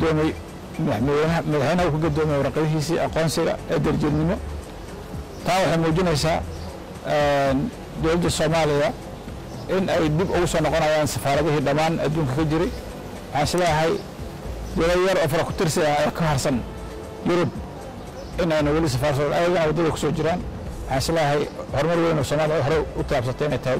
قدومي مدحونا وكقدومي ورقيهيسي أقونسيغا درجينيمو taa waxay muujinaysaa dowladda Soomaaliya in ay dib ugu soo noqonayaan safaaradihii dhammaan adduunka ka jiray waxaan isleeyahay dowlad yar oo fara ku tirsi ah ka harsan Yurub in ayna weli safaarado ayagana wadada ku soo jiraan waxaan isleeyahay horumar weyn oo Soomaaliya hore u taabsatay inay tahay